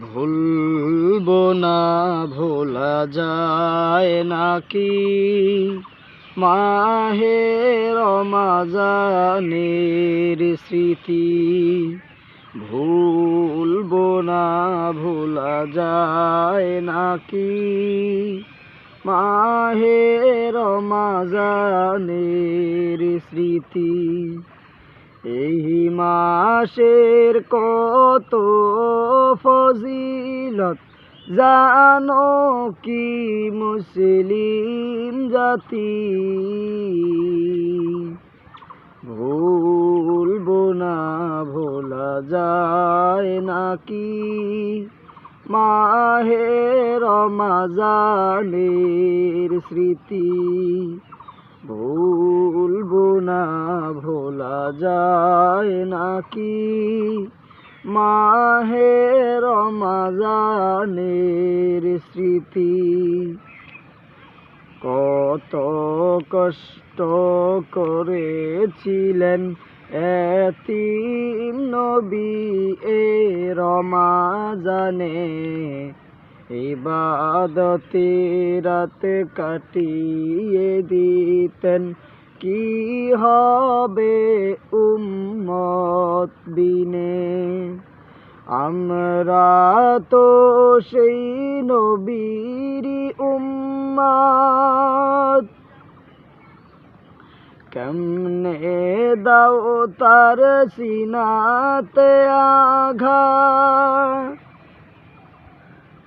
ভুলবো না ভোলা যায় নাকি মাহে রমাজানের স্মৃতি। ভুলবো না ভোলা যায় নাকি মাহে রমাজানের স্মৃতি। এই মাসের কত ফজিলত জানো কি মুসলিম জাতি। ভুলবো না ভোলা যায় নাকি মাহে রমাজানের স্মৃতি। ভুলবো না ভোলা যায় নাকি মাহে রমাজানের স্মৃতি। কত কষ্ট করেছিলেন এতিম নবী এ রমাজানে, ইবাদতে রাত কাটিয়ে দিতেন কি হবে উম্মত বিনে। আমরা তো সেই নবীরই উম্মত, কেমনে দাও তার সিনাতে আঘাত।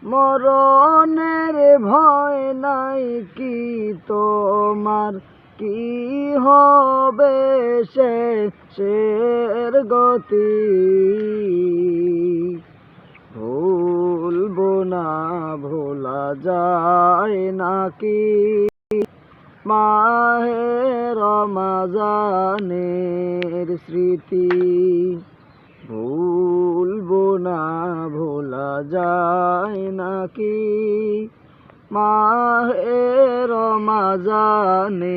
মরণের ভয় নাই কি তোমার, কি হবে শেষের গতি। ভুলবো না ভোলা যায় নাকি মাহে রমাজানের স্মৃতি। ভুলবো না ভোলা যায় নাকি মাহে রমাজানের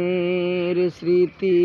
স্মৃতি।